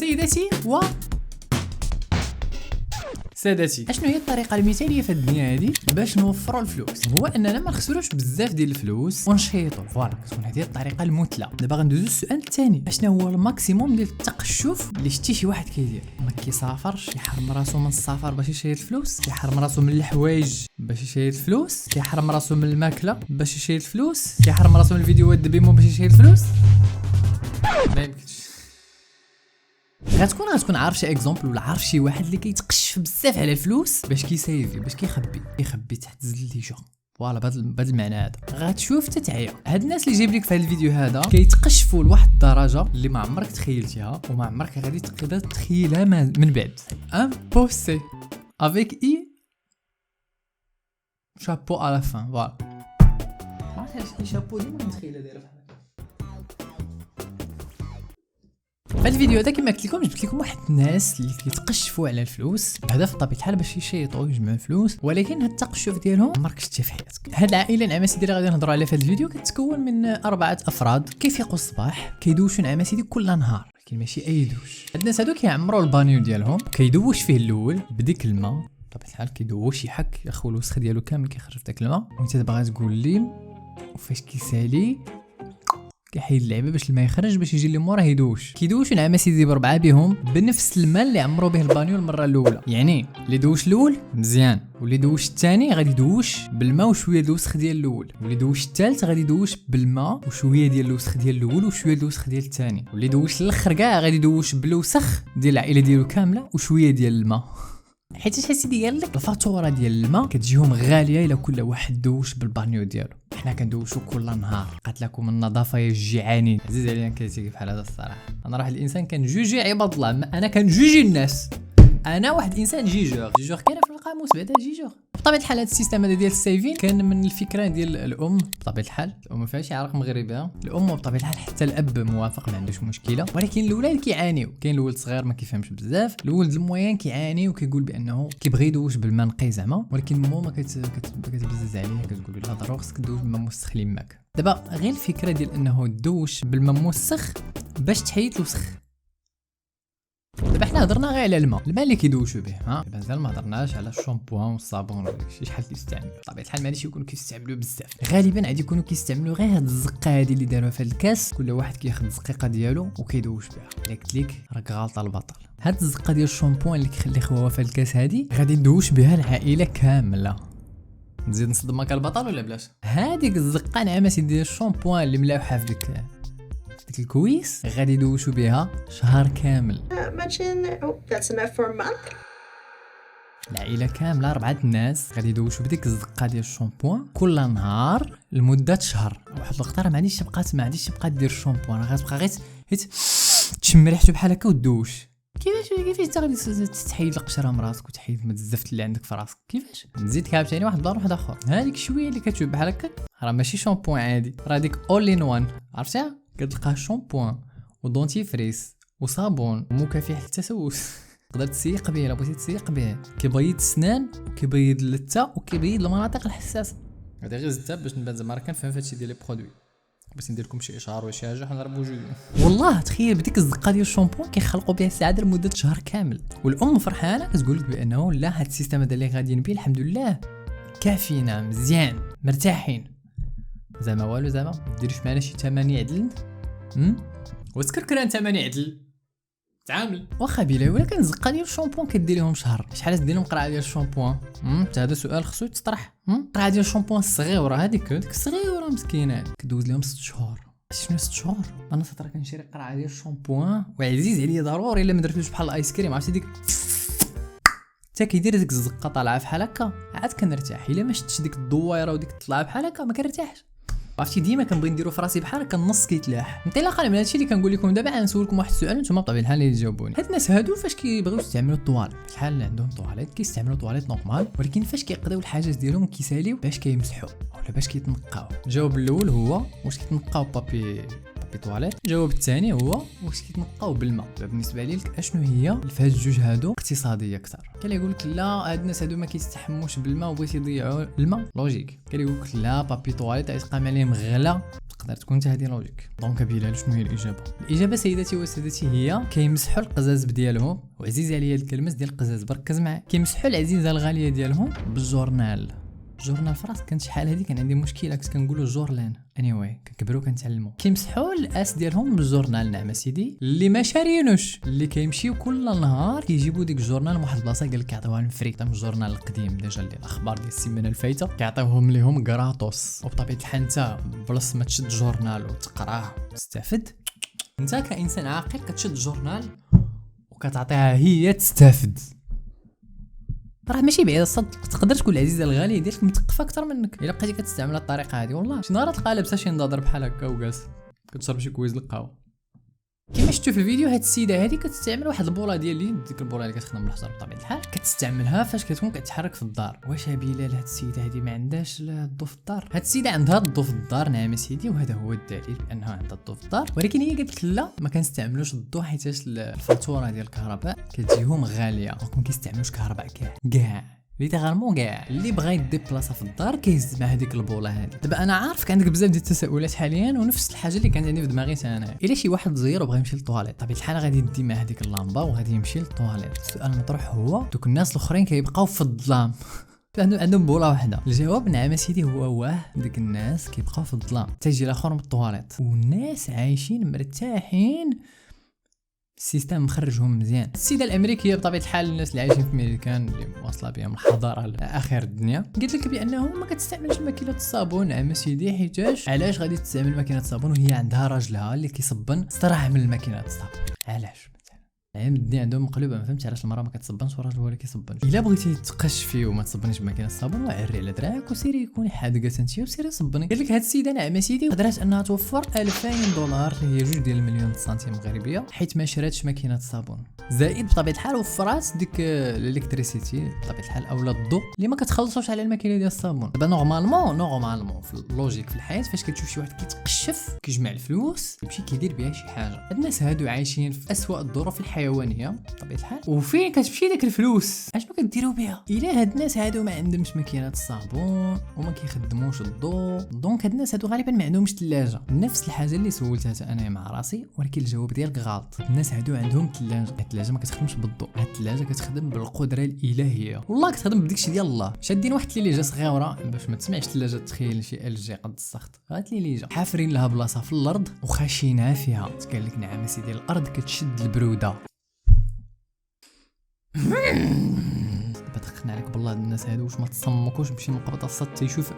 سيداتي سادتي، اشنو هي الطريقه المثاليه في الدنيا هذه باش نوفروا الفلوس؟ هو اننا ما نخسروش بزاف ديال الفلوس ونشيطوا. فوالا كتكون هذه الطريقه المثلى. دابا غندوزو للسؤال الثاني، اشنو هو الماكسيموم ديال التقشف اللي شتي شي واحد كيدير؟ ما كيسافرش، كيحرم راسو من السفر باش يشيط الفلوس، كيحرم راسو من الحوايج باش يشيط الفلوس، كيحرم راسو من الماكله باش يشيط الفلوس، كيحرم راسو من الفيديوهات دبيمو باش يشيط الفلوس. ما يمكنش. غتكون عارف شي اكزومبل ولا عارف شي واحد اللي كيتقشف بزاف على الفلوس باش كيسيفي، باش كيخبي تحت الزليجه. فوالا بهذا المعنى هذا غتشوف تتعيا. هاد الناس اللي جايب لك في هذا الفيديو هذا كيتقشفوا لواحد الدرجه اللي ما عمرك تخيلتيها وما عمرك غادي تقدر تخيلها من بعد. امبوسي افيك اي شابو على فان. فوالا ما عرفتش شابو ديما متخيله دايره بحال في الفيديو هذا. كما قلت لكم جبت لكم واحد الناس اللي كيتقشفوا على الفلوس. الهدف بطبيعه الحال باش يشيطوا يجمعوا فلوس، ولكن هاد التقشف ديالهم عمرك شفتيه في حياتك. هاد العائله النعماسي اللي غادي نهضروا عليها في هذا الفيديو كتكون من 4 افراد كيفيقوا الصباح كيدوشوا نعماسي كل نهار، ولكن ماشي اي دوش. هاد الناس هادو كيعمروا البانيو ديالهم، كيدوش فيه الاول بديك الماء بطبيعه الحال، كيدوش يحك ياخذ الوسخ ديالو كامل كيخرج في داك الماء. وانت دابا غتقول لي وفاش كيسالي كيحيد اللعبه باش الماء يخرج باش يجي اللي موراه كيدوش نعماسي يدير بربعه بهم بنفس الماء اللي عمرو به البانيو المره الاولى. يعني اللي دوش الاول مزيان، واللي دوش الثاني غادي يدوش بالماء وشويه ديال الوسخ ديال الاول، واللي دوش الثالث غادي يدوش بالماء وشويه ديال الوسخ ديال الاول وشويه ديال الوسخ ديال الثاني، واللي دوش الاخر كاع غادي يدوش بالوسخ ديال العائله ديالو كامله وشويه ديال الماء. حيت سيدي قال لك الفاتوره ديال الماء كتجيهم غاليه الا كل واحد دوش بالبانيو ديالو. حنا كندوشو كل نهار. قالت لكم النظافه يا الجيعانين. عزيز عليا كيتيجي بحال هذا الصراحه. انا راه الانسان كنجوجي عباد الله، انا كنجوجي الناس. انا واحد انسان جيجور كاينه في القاموس بعدا جيجور. بطبيعه الحال هذا السيستم هذا ديال السيفين كان من الفكره ديال الام. بطبيعه الحال الام ما فيهاش عرق مغربي، الام وبطبيعه الحال حتى الاب موافق ما عندوش مشكله، ولكن الاولاد كيعانيو. كاين الولد صغير ما كيفهمش بزاف، الولد الموين كيعاني وكيقول بانه كيبغي يدوش بالماء نقي زعما، ولكن مو ما كتبزز عليه، كتقول لا ضروري خصك تدوش بالماء موسخ ليماك. دابا غير الفكره ديال انه تدوش بالماء موسخ باش تحيد الوسخ. دابا حنا هضرنا غير على الماء اللي كيدوشوا به، دابا مازال ما هضرناش على الشامبوان والصابون ولا شحال كيستعملوا. بطبيعه الحال ماشي يكونوا كيستعملوا بزاف، غالبا غادي يكونوا كيستعملوا غير هاد الزقه هذه اللي داروها في الكاس. كل واحد كياخذ الزقيقه ديالو وكيدوش بها. الا قلت لك راك غالطه البطل. هاد الزقه ديال الشامبوان اللي كيخلي خوها في الكاس هذه غادي ندوش بها العائله كامله. نزيد نصدمك البطل ولا بلاش؟ هذيك الزقه نعماسي ديال الشامبوان اللي ملاوحه في ديك الكويس غادي يدوشوا بها شهر كامل. That's enough for a month. العائله كامله 4 الناس غادي يدوشوا بديك الزقه ديال الشامبوان كل نهار لمده شهر. واحد الوقت راه ما عادش تبقى دير الشامبوان، راه غتبقى غير تشم ريحته بحال هكا ودوش. كيفاش تغادي تحيد القشره من راسك وتحيد من الزفت اللي عندك في راسك؟ كيفاش نزيد كابتاني واحد البلان واحد اخر. هذيك شويه اللي كتشوف بحال هكا راه ماشي شامبوان عادي، راه ديك اول ان وان. عرفتها؟ كتلقى شامبوان ودونتيفريس وصابون ومكافح التسوس. تقدر تسيق به الا بغيتي تسيق به. كيبيض السنان وكيبيض اللثه وكيبيض المناطق الحساسه. هذا غير زدت باش نبان زعما راه كنفهم في هادشي ديال لي برودوي. بس ندير لكم شي اشعار ولا شي حاجه حنضربوا جوج. والله تخيل بديك الزقه ديال الشامبو كيخلقوا بها السعاده لمده شهر كامل، والام فرحانه كتقول لك بانه لا هاد السيستم هذا اللي غاديين به الحمد لله كافينا مزيان مرتاحين. زعما والو زعما ما ديروش معنا شي 8 عدل. وتكركران 8 عدل تعامل واخا بلا. ولكن الزقه ديال الشامبوان كدير لهم شهر. شحال تدير لهم قرعه ديال الشامبوان؟ هذا سؤال خصو يتطرح. قرعه ديال الشامبوان الصغيره هذيك الصغيره مسكينه كدوز لهم 6 شهور. شنو 6 شهور؟ انا صدرا كنشري قرعه ديال الشامبوان وعزيز عليا ضروري الا ما درتوش بحال الايس كريم. عرفتي ديك حتى كيدير ديك الزقه طالعه بحال هكا عاد كنرتاح. الا ما شفتش ديك الدويره وديك الطلعه بحال هكا ما كنرتاحش. عرفتي ديما كنبغي نديرو في راسي بحال هكا النص كيتلاح. انطلاقا من هادشي اللي كنقول لكم دابا غنسولكم واحد السؤال نتوما بطبيعه الحال اللي تجاوبوني. هاد الناس هادو فاش كيبغيو يستعملوا الطواليت شحال اللي عندهم طواليت كيستعملوا طواليت نورمال، ولكن فاش كيقضيو الحاجات ديالهم كيساليو باش كيمسحوا ولا باش كيتنقاو. الجواب الاول هو واش كيتنقاو بابي طواليت. الجواب الثاني هو واش كيتنقاو بالماء. بالنسبه لي اشنو هي في هاد الجوج هادو اقتصاديه اكثر. كاين اللي يقول لك لا هاد الناس هادو ما كيستحموش بالماء وبغيتي يضيعوا الماء لوجيك. كاين اللي يقول لك لا بابي طواليت غيتقام عليه كريم غلا تقدر تكون حتى هذه لوجيك. دونك بلال شنو هي الاجابه سيداتي وسادتي هي كيمسحوا القزاز ديالهم، وعزيز عليا الكلمه ديال القزاز بركز معايا، كيمسحوا العزيزه الغاليه ديالهم بالجورنال. الجورنال في راسك كان شحال هذه كان عندي مشكله كنت كنقولوا جورلان كنكبروا كنتعلموا. كيمسحوا الاس ديالهم بالجورنال. نعم سيدي اللي ما شاريينوش اللي كيمشيو كل نهار كيجيبوا ديك الجورنال من واحد البلاصه قال لك كيعطيوها لهم فري. تم الجورنال القديم ديجا اللي الاخبار ديال السيمانه الفايته كيعطيوهم ليهم كراطوس. وبطبيعه الحال انت بلاص ما تشد جورنال وتقراه وتستافد، انت كانسان عاقل كتشد جورنال وكتعطيها هي تستافد. راه ماشي بعيد الصدق تقدر تكون العزيزه الغاليه ديالك مثقفه اكثر منك الا بقيتي كتستعمل الطريقه هذه. والله شي نهار تلقى لابسه شي نضاضر بحال هكا وجالس كتشرب شي كويز القهوه. كما شفتوا في الفيديو هاد السيده هذه كتستعمل واحد البوله ديال اللي ديك البوله اللي كتخدم بالحجر بطبيعه الحال كتستعملها فاش كتكون كتحرك في الدار. واش بلال هاد السيده هذه ما عندهاش الضو في الدار؟ هاد السيده عندها الضو في الدار نعم سيدي، وهذا هو الدليل بانها عندها الضو في الدار، ولكن هي قالت لك لا ما كنستعملوش الضو حيتاش الفاتوره ديال الكهرباء كتجيهم غاليه دونك ما كيستعملوش كهرباء كاع ليترالمون كاع. اللي بغى يدي بلاصه في الدار كيهز مع هذيك البوله هذه. دابا انا عارفك عندك بزاف ديال التساؤلات حاليا ونفس الحاجه اللي كانت عندي في دماغي انا. الا شي واحد صغير وبغى يمشي للطواليت طبيعه الحال غادي يدي مع هذيك اللامبه وغادي يمشي للطواليت. السؤال المطروح هو دوك الناس الاخرين كيبقاو في الظلام عندهم بوله واحده. الجواب نعم سيدي هو واه ديك الناس كيبقاو في الظلام تيجي الاخر من الطواليت والناس عايشين مرتاحين السيستم مخرجهم مزيان. السيده الامريكيه بطبيعه الحال الناس اللي عايشين في امريكان اللي واصله بهم الحضاره لاخر الدنيا قالت لك بانه ما كتستعملش ماكينه الصابون. نعم سيدي حيتاش علاش غادي تستعمل ماكينه الصابون وهي عندها راجلها اللي كيصبن استراح من ماكينه الصابون؟ علاش يعني الدنيا عندهم مقلوبه. ما فهمتش علاش المراه ما كتصبنش والراجل هو اللي كيصبن. الا بغيتي تقشفي وما تصبنيش بماكينه الصابون وعري على دراعك وسيري كوني حادقه انت وسيري صبني. قال لك هاد السيده نعم سيدي قدرات انها توفر 2000 دولار اللي هي 2 ديال المليون سنتيم مغربيه حيت ما شراتش ماكينه الصابون. زائد بطبيعه الحال وفرات ديك الالكتريسيتي بطبيعه الحال اولا الضوء اللي ما كتخلصوش على الماكينه ديال الصابون. دابا نورمالمون في اللوجيك في الحياه فاش كتشوف شي واحد كيتقشف كيجمع الفلوس يمشي كيدير بها شي حاجه. هاد الناس هادو عايشين في اسوأ الظروف الحيوانيه بطبيعه الحال وفين كتمشي ديك الفلوس اش ما كديروا بها؟ الا هاد الناس هادو ما عندهمش ماكينه الصابون وما كيخدموش الضوء دونك هاد الناس هادو غالبا ما عندهمش ثلاجه. نفس الحاجه اللي سولتها انا مع راسي ولكن الجواب ديالك غلط. الناس هادو عندهم ثلاجه. الثلاجه ما كتخدمش بالضوء، هاد الثلاجه كتخدم بالقدره الالهيه. والله كتخدم بداكشي ديال الله. شادين واحد اللي جا صغيره باش ما تسمعش الثلاجه تخيل شي ال جي قد السخط هات اللي جا حافرين لها بلاصه في الارض وخاشينها فيها. قال لك نعم سيدي الارض كتشد البروده. بدخلنا عليك بالله الناس هادو واش ما تصمكوش بشي مقبضه الصوت تيشوف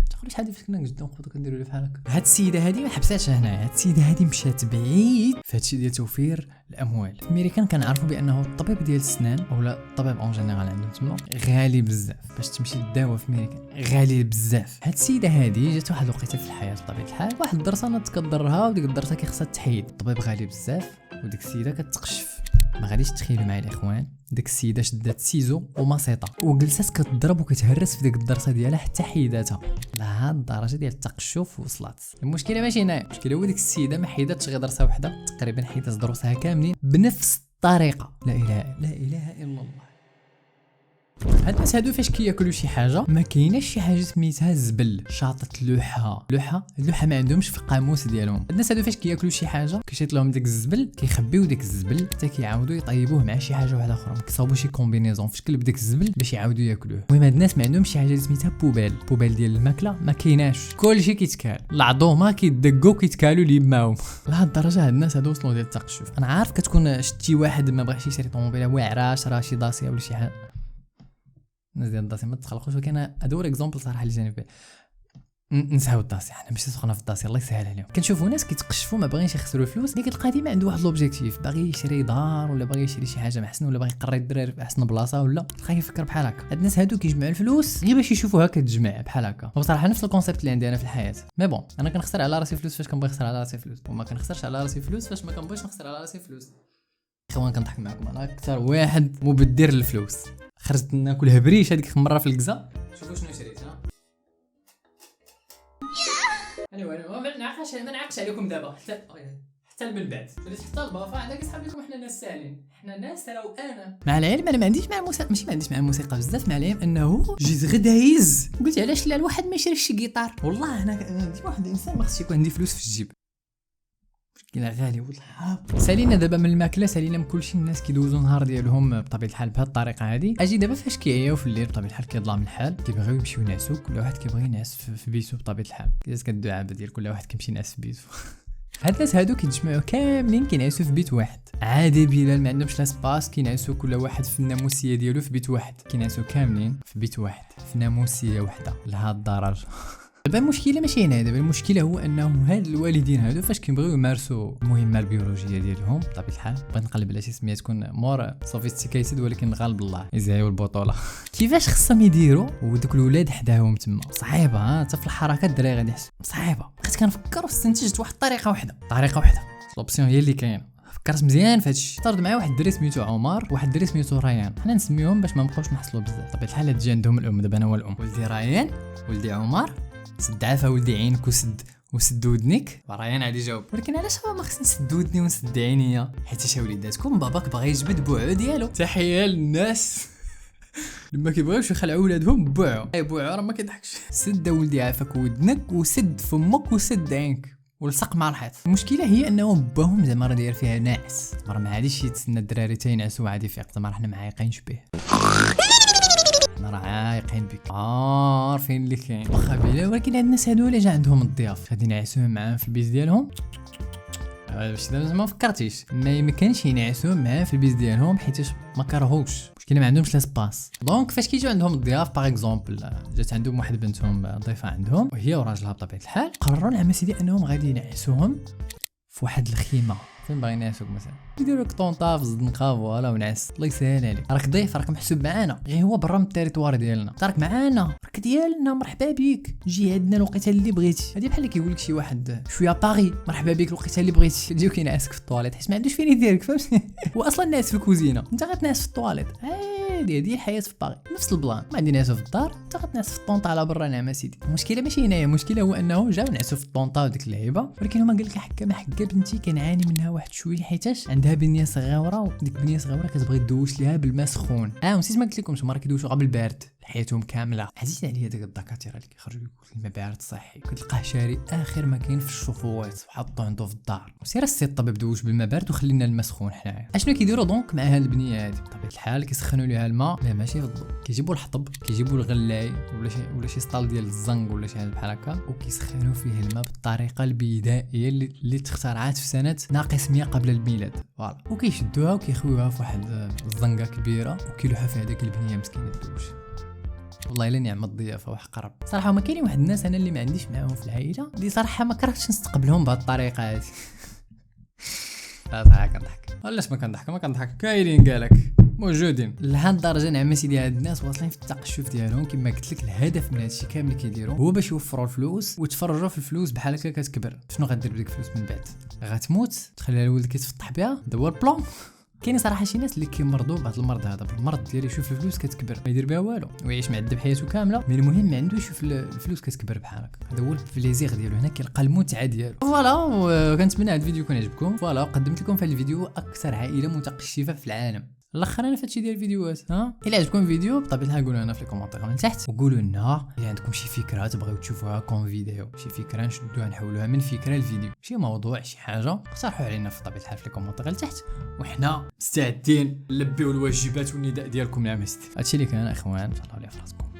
تخرج حد فيك كنا قدام نقبضوا كنديروا ليه بحال هكا. هاد السيده هادي ما حبساتش هنا. هاد السيده هادي مشات بعيد في هادشي ديال توفير الاموال. الامريكان كنعرفوا بانه الطبيب ديال السنان اولا الطبيب اون جينيرال عندهم تما غالي بزاف. باش تمشي تداوى في امريكا غالي بزاف. هاد السيده هادي جات واحد الوقيته في الحياه بطبيعه الحال واحد الدرسه انا تكضرها وديك الدرسه كيخصها تحيد. الطبيب غالي بزاف وديك السيده كتقشف. ما غاديش تخيلوا معايا الاخوان ديك السيده شدات سيزو وماسيطه وجلسات كتضرب وكتهرس في ديك الدرسه ديالها حتى حيداتها. لهاد الدرجه ديال التقشف وصلت. المشكله ماشي هنا، المشكله هو ديك السيده ما حيداتش غير درسه وحده تقريبا حيدات دروسها كاملين بنفس الطريقه. لا اله الا الله. هاد الناس هادو فاش كياكلوا شي حاجه ما كايناش شي حاجه سميتها الزبل شاطت لوحه ما عندهمش في القاموس ديالهم. الناس هادو فاش كياكلوا شي حاجه كيشيط لهم ديك الزبل كيخبيو ديك الزبل حتى كيعاودوا يطيبوه مع شي حاجه واحده اخرى كيصاوبوا شي كومبينيزون في شكل بديك الزبل باش يعاودوا ياكلوه. المهم هاد الناس ما عندهمش شي حاجه سميتها بوبال ديال الماكله ما كايناش. كلشي كيتكال العظومه كيدقوا كيتكالوا ليماهم. لهاد الدرجه هاد الناس هادو وصلوا ديال التقشف. انا عارف كتكون شتي واحد ما بغاش يشري طوموبيله واعره شرا شي داسيه ولا شي حاجه الناس ديال الداسي ما تخلقوش. ولكن ادور اكزومبل صراحه اللي جاني في نساو الداسي. حنا ماشي سخونه في الداسي الله يسهل عليهم. كنشوفوا ناس كيتقشفوا ما باغيينش يخسروا الفلوس. ديك القضيه عنده واحد لوبجيكتيف باغي يشري دار ولا باغي يشري شي حاجه محسن ولا باغي يقري الدراري في احسن بلاصه ولا تلقاه يفكر بحال هكا. هاد الناس هادو كيجمعوا الفلوس غير باش يشوفوها كتجمع بحال هكا. وصراحه نفس الكونسيبت اللي عندي انا في الحياه. مي بون انا كنخسر على راسي فلوس فاش كنبغي نخسر على راسي فلوس وما كنخسرش على راسي فلوس فاش ما كنبغيش نخسر على راسي فلوس. اخوان كنضحك معكم انا اكثر واحد مبدر للفلوس. خرجت ناكل هبريش هذيك المره في الكزا. شوفوا شنو شريت ها. انا ما نعقش عليكم دابا حتى من بعد بديت حتى البافا عندك كيصحاب لكم حنا ناس ساهلين، حنا ناس راهو انا مع العلم انا ما عنديش مع الموسيقى، ماشي ما عنديش مع الموسيقى بزاف، مع العلم انه جيت غدا هايز قلت علاش لا الواحد ما يشريش شي جيتار. والله انا ديما واحد الانسان ما خصش يكون عندي فلوس في الجيب، مشكله غالي والله. سالينا دابا من الماكله، سالينا من كلشي. الناس كيدوزو النهار ديالهم بطبيعه الحال بهذه الطريقه هذه. اجي دابا فاش كيعياو في الليل بطبيعه الحال كيظلم الحال كيبغيو يمشيو ينعسو، كل واحد كيبغي ينعس في بيتو بطبيعه الحال، كاز كالدعابه ديال كل واحد كيمشي ينعس في بيتو. هاد الناس هادو كيتجمعوا كاملين كينعسوا في بيت واحد عادي بلال، ما عندهمش لا سباس، كينعسوا كل واحد في الناموسيه ديالو في بيت واحد، كينعسوا كاملين في بيت واحد في ناموسيه وحده لهاد الدرجه. دابا المشكله ماشي هنا، دابا المشكله هو انه هاد الوالدين هادو فاش كيبغيو يمارسوا المهمه البيولوجيه ديالهم بطبيعه الحال، بغيت نقلب على شي سميه تكون مور سوفيستيكيتد ولكن غالب الله يزهيو البطوله. كيفاش خصهم يديروا ودوك الولاد حداهم تما؟ صعيبه حتى في الحركات الدراري غادي يحس صعيبه. بقيت كنفكر واستنتجت واحد الطريقه واحده، لوبسيون هي اللي كاينه. فكرت مزيان في هادشي، طرد معايا واحد الدري سميتو عمر وواحد الدري سميتو ريان، حنا نسميوهم باش ما نبقاوش نحصلوا بزاف. طبيعه الحال تجي عندهم الام، دابا انا هو الام. ولدي ريان ولدي عمر، سد عافا ولدي عينك وسد ودنك. ريان عادي جاوب، ولكن علاش ما خصني نسد ودني ونسد عينيا؟ حيت وليداتكم باباك باغي يجبد بوعو ديالو. تحيه للناس لما كيبغيوش يخلعوا ولادهم بوعو، اي بوعو راه ما كيضحكش. سد ولدي عافاك ودنك وسد فمك وسد عينك ولصق مع الحيط. المشكله هي انه باهم زعما راه داير فيها ناعس، راه ما عاديش يتسنى الدراري تا ينعسوا عادي يفيق، زعما حنا معايقين شبيه، حنا راه عايقين بك عارفين اللي كاين واخا بلا. ولكن هاد الناس هادو الا جا عندهم الضياف غادي ينعسوهم معاهم في البيت ديالهم. باش دابا ما فكرتيش ما يمكنش ينعسوهم معاه في البيت ديالهم حيتاش ما كرهوش، مشكله ما عندهمش لا سباس. دونك فاش كيجيو عندهم الضياف باغ اكزومبل جات عندهم واحد بنتهم ضيفه عندهم وهي وراجلها بطبيعه الحال، قرروا العام سيدي انهم غادي ينعسوهم في واحد الخيمه. فين باغي ينعسوك مثلا؟ يديروا لك طونطا في الزنقه فوالا ونعس. الله يسهل عليك، راك ضيف، راك محسوب معانا، غير هو برا من التيريتوار ديالنا، راك معانا، راك ديالنا، مرحبا بك، جي عندنا الوقيته اللي بغيتي. هادي بحال اللي كيقول لك شي واحد شويه باغي، مرحبا بك الوقيته اللي بغيتي، كتجيو كينعسك في الطواليت حيت ما عندوش فين يديرك، فهمتي؟ هو اصلا ناعس في الكوزينه، انت غتنعس في الطواليت عادي. هادي الحياه في باغي نفس البلان، ما عندي نعسو في الدار، انت غتنعس في الطونطا على برا. نعم سيدي، المشكله ماشي هنايا، المشكله هو انه جاو نعسو في الطونطا وديك اللعيبه، ولكن هما قال لك حكا ما حكا بنتي كنعاني منها واحد شويه حيتاش عندها بنيه صغيره، وديك بنيه صغيره كتبغي دوش ليها بالماء سخون. نسيت ما قلت لكمش مره كيدوشوا غير بالبارد حياتهم كامله. عزيز عليا داك الدكاتره اللي كيخرجوا يقول الماء بارد صحي، كتلقاه شاري اخر ما كاين في الشفوات وحاطو عنده في الدار. سير السي الطبيب دوش بالماء بارد وخلينا الماء سخون حنايا. اشنو كيديروا دونك مع هاد البنيه هادي؟ بطبيعه الحال كيسخنوا ليها الماء، لا ماشي في الضو، كيجيبوا الحطب، كيجيبوا الغلاي ولا شي سطال ديال الزنق ولا شي حاجه بحال هكا، وكيسخنوا فيه الماء بالطريقه البدائيه اللي تخترعات في سنه ناقص 100 قبل الميلاد، فوالا. وكيشدوها وكيخويوها في واحد الزنقه كبيره وكيلوحوا فيها ديك البنيه مسكينه دوش. والله الا نعم الضيافه وحق رب. صراحه ما كاينين واحد الناس انا اللي ما عنديش معاهم في العائله اللي صراحه ما كرهتش نستقبلهم بهذه الطريقه هذه. لا صراحه كنضحك، علاش ما كنضحك كاينين قالك موجودين لهاد الدرجه. نعم سيدي هاد الناس واصلين في التقشف ديالهم كما قلت لك. الهدف من هادشي كامل اللي كيديروا هو باش يوفروا الفلوس وتفرجوا في الفلوس بحال هكا كتكبر. شنو غدير بديك الفلوس من بعد؟ غتموت تخليها لولدك يتفطح بها، هذا هو البلان. كاين صراحه شي ناس اللي كيمرضوا بهذا المرض هذا، بالمرض ديال يشوف الفلوس كتكبر ما يدير بها والو ويعيش معذب حياته كامله. من المهم ما عنده يشوف الفلوس كتكبر بحال هكا، هذا هو البليزير ديالو، هنا كيلقى المتعه ديالو. فوالا، وكنتمنى هذا الفيديو يكون عجبكم. فوالا، قدمت لكم في هذا الفيديو اكثر عائله متقشفه في العالم. الاخر انا فهادشي ديال الفيديوهات. الا عجبكم الفيديو بطبيعه الحال قولوا لنا في الكومنتات من تحت، وقولوا لنا الا عندكم شي فكره تبغيو تشوفوها كون فيديو، شي فكره نشدوها نحولوها من فكره لفيديو، شي موضوع شي حاجه اقترحوا علينا في طبيعه الحال في الكومنتات لتحت، وحنا مستعدين نلبيو الواجبات والنداء ديالكم. يا مستي هادشي اللي كان اخوان، ان شاء الله على فراسكم.